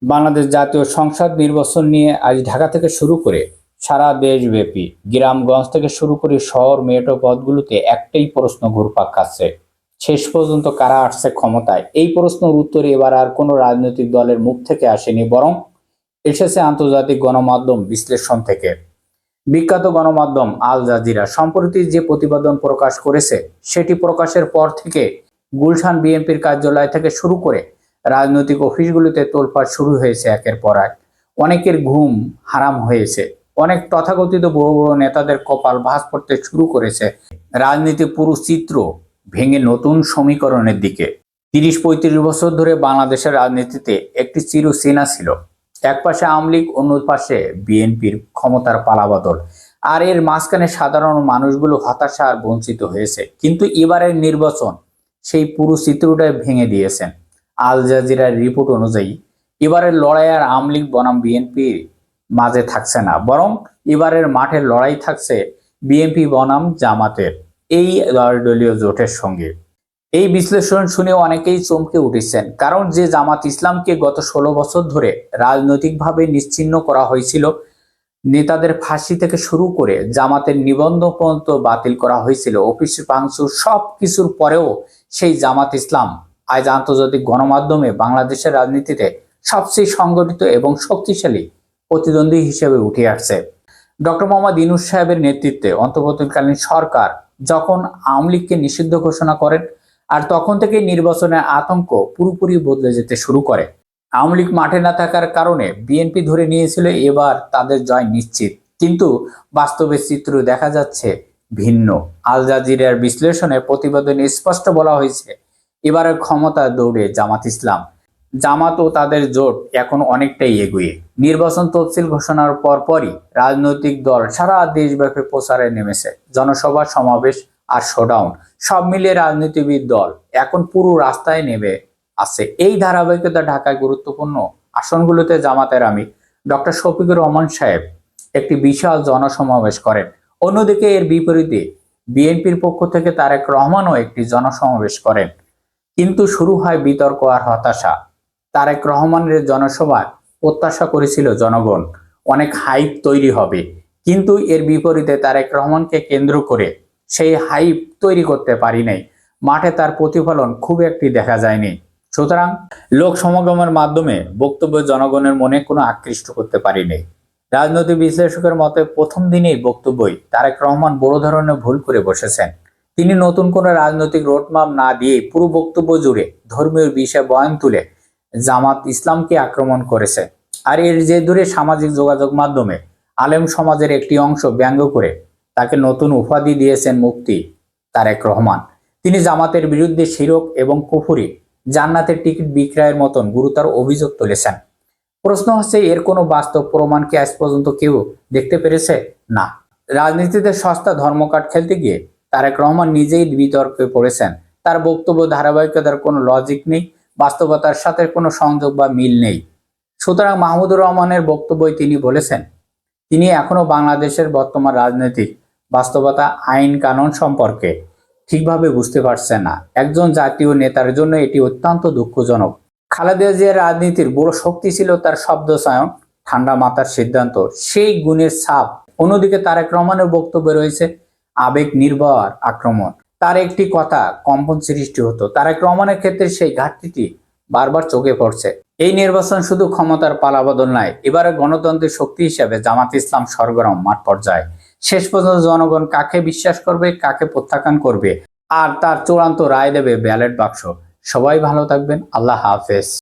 বাংলাদেশ জাতীয় সংসদ নির্বাচন নিয়ে আজ ঢাকা থেকে শুরু করে সারা দেশব্যাপী গ্রামগঞ্জ থেকে শুরু করে শহর মেট্রো পথগুলোতে একটাই প্রশ্ন ঘুরপাক খাচ্ছে। শেষ পর্যন্ত কারা আসছে ক্ষমতায়? এই প্রশ্নের উত্তরে এবার আর কোনো রাজনৈতিক দলের মুখ থেকে আসেনি, বরং এসেছে আন্তর্জাতিক গণমাধ্যম বিশ্লেষণ থেকে। বিখ্যাত গণমাধ্যম আল জাজিরা সম্প্রতি যে প্রতিবেদন প্রকাশ করেছে, সেটি প্রকাশের পর থেকে গুলশান বিএনপির কার্যালয় থেকে শুরু করে রাজনৈতিক অফিসগুলিতে তোলপাড় শুরু হয়েছে একের পর এক। অনেকের ঘুম হারাম হয়েছে, অনেক তথাকথিত বড় বড় নেতাদের কপাল ভাঁজ পড়তে শুরু করেছে রাজনীতি পুরো চিত্র ভেঙে নতুন সমীকরণের দিকে। ৩০-৩৫ বছর ধরে বাংলাদেশের রাজনীতিতে একটি চিরচেনা ছিল, এক পাশে আওয়ামী লীগ, অন্য পাশে বিএনপির ক্ষমতার পালাবদল, আর এর মাঝখানে সাধারণ মানুষগুলো হতাশা আর বঞ্চিত হয়েছে। কিন্তু এবারের নির্বাচন সেই পুরো চিত্রটাই ভেঙে দিয়েছেন। আল জাজিরার রিপোর্ট অনুযায়ী এবারের লড়াই আর আওয়ামী লীগ বনাম বিএনপির মাঝে থাকছে না, বরং এবারের মাঠের লড়াই থাকছে বিএনপি বনাম জামাতের এই দলীয় জোটের সঙ্গে। এই বিশ্লেষণ শুনে অনেকেই চমকে উঠেছেন, কারণ যে জামাত ইসলামকে গত ১৬ বছর ধরে রাজনৈতিকভাবে নিশ্চিহ্ন করা হয়েছিল, নেতাদের ফাঁসি থেকে শুরু করে জামাতের নিবন্ধন পর্যন্ত বাতিল করা হয়েছিল, অফিস ভাঙচুর, সব কিছুর পরেও সেই জামাত ইসলাম আজ আন্তর্জাতিক গণমাধ্যমে বাংলাদেশের রাজনীতিতে সবচেয়ে সংগঠিত এবং শক্তিশালী প্রতিদ্বন্দ্বী হিসেবে উঠে আসছে। ডক্টর মোহাম্মদ ইউনূস সাহেবের নেতৃত্বে অন্তর্বর্তীকালীন সরকার যখন আওয়ামী লীগকে নিষিদ্ধ ঘোষণা করেন, আর তখন থেকে নির্বাচনের আতঙ্ক পুরোপুরি বদলে যেতে শুরু করে। আওয়ামী লীগ মাঠে না থাকার কারণে বিএনপি ধরে নিয়েছিল এবার তাদের জয় নিশ্চিত, কিন্তু বাস্তবে চিত্র দেখা যাচ্ছে ভিন্ন। আল জাজিরার বিশ্লেষণে প্রতিবেদনে স্পষ্ট বলা হয়েছে, এবারের ক্ষমতা দৌড়ে জামাত ইসলাম। জামাত ও তাদের জোট এখন অনেকটাই এগিয়ে। নির্বাচন তফসিল ঘোষণার পরপরই রাজনৈতিক দল সারা দেশব্যাপী প্রচারে নেমেছে। জনসভা, সমাবেশ আর শোডাউন সব মিলিয়ে রাজনীতিবিদ দল এখন পুরো রাস্তায় নেমে আছে। এই ধারাবাহিকতা ঢাকায় গুরুত্বপূর্ণ আসনগুলোতে জামাতের আমির ডক্টর শফিকুর রহমান সাহেব একটি বিশাল জনসমাবেশ করেন। অন্যদিকে এর বিপরীতে বিএনপির পক্ষ থেকে তারেক রহমানও একটি জনসমাবেশ করেন। কিন্তু শুরু হয় বিতর্ক আর হতাশা। তারেক রহমানের জনসভায় প্রত্যাশা করেছিল জনগণ অনেক হাইপ তৈরি হবে, কিন্তু এর বিপরীতে তারেক রহমানকে কেন্দ্র করে সেই হাইপ তৈরি করতে পারি নাই। মাঠে তার প্রতিফলন খুব একটি দেখা যায়নি। সুতরাং লোক সমাগমের মাধ্যমে বক্তব্য জনগণের মনে কোনো আকৃষ্ট করতে পারিনি। রাজনৈতিক বিশ্লেষকের মতে প্রথম দিনেই বক্তব্যই তারেক রহমান বড় ধরনের ভুল করে বসেছেন। তিনি নতুন কোনো রাজনৈতিক রোডম্যাপ না দিয়ে পুরো বক্তব্য জুড়ে ধর্মীয় বিষয় বয়ান তুলে জামাত ইসলামকে আক্রমণ করেছে। আর এর যে দূরে সামাজিক যোগাযোগ মাধ্যমে আলেম সমাজের একটি অংশ ব্যঙ্গ করে তাকে নতুন উপাধি দিয়েছেন মুফতি তারেক রহমান। তিনি জামাতের বিরুদ্ধে শিরক এবং কুফরি, জান্নাতের টিকিট বিক্রয়ের মতন গুরুতর অভিযোগ তুলেছেন। প্রশ্ন হচ্ছে, এর কোনো বাস্তব প্রমাণ কি আজ পর্যন্ত কেউ দেখতে পেরেছে? না। রাজনীতিতে সস্তা ধর্মকাট খেলতে গিয়ে তারেক রহমান নিজেই বিতর্কে পড়েছেন। তার বক্তব্য ধারাবাহিকতার কোনো লজিক নেই, বাস্তবতার সাথে কোনো সংযোগ বা মিল নেই। সুতরাং মাহমুদুর রহমানের বক্তব্যই তিনি বলেছেন, তিনি এখনো বাংলাদেশের বর্তমান রাজনৈতিক বাস্তবতা, আইন কানুন সম্পর্কে ঠিকভাবে বুঝতে পারছেন না। একজন জাতীয় নেতার জন্য এটি অত্যন্ত দুঃখজনক। খালেদা জিয়ার রাজনীতির বড় শক্তি ছিল তার শব্দচয়ন, ঠান্ডা মাথার সিদ্ধান্ত, সেই গুণের ছাপ। অন্যদিকে তারেক রহমানের বক্তব্যে রয়েছে আবেগ নির্ভর আক্রমণ। তার একটি কথা কম্পন সৃষ্টি হতো। তারেক রহমানের ক্ষেত্রে সেই ঘাটতিটি বারবার চোখে পড়ছে। এই নির্বাচন শুধু ক্ষমতার পালাবদল নয়, এবারে গণতন্ত্রের শক্তি হিসেবে জামাত ইসলাম সরগরম মাঠ পর্যায়ে। শেষ পর্যন্ত জনগণ কাকে বিশ্বাস করবে, কাকে প্রত্যাখ্যান করবে, আর তার চূড়ান্ত রায় দেবে ব্যালট বাক্স। সবাই ভালো থাকবেন। আল্লাহ হাফেজ।